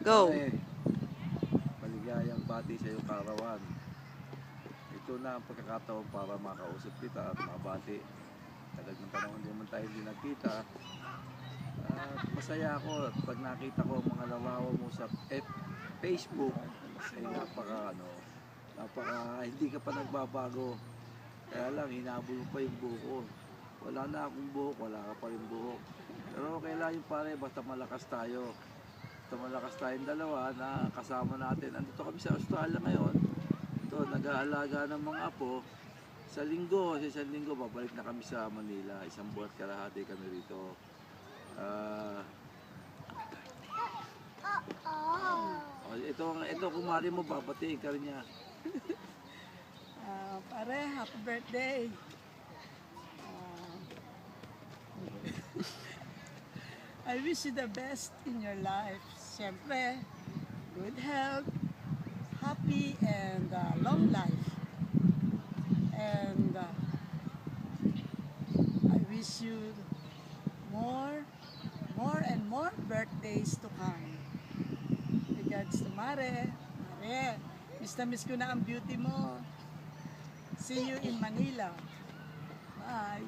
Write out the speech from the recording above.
Go. Maligayang bati sa iyo, Karawan. Ito na ang pagkakataon para makausap kita at mabati. Tagal ng panahon din naman tayo hindi nagkita. At masaya ako at pag nakita ko ang mga larawan mo sa Facebook, ay napaka hindi ka pa nagbabago. Kaya lang, hinabol mo pa yung buhok. Wala na akong buhok, wala ka pa rin buhok. Pero okay lang yung pare, basta malakas tayo. Basta malakas tayong dalawa na kasama natin. Andito kami sa Australia ngayon. Ito, nag-aalaga ng mga apo. Sa isang linggo, babalik na kami sa Manila. Isang buwan kalahati kami rito. Ito kumari mo, babatiin ka rin niya. Pare, happy birthday. I wish you the best in your life. Siyempre, good health, happy and long life. And I wish you more and more birthdays to come. Regards to Mare. Mare, miss na miss ko na ang beauty mo. See you in Manila. Bye.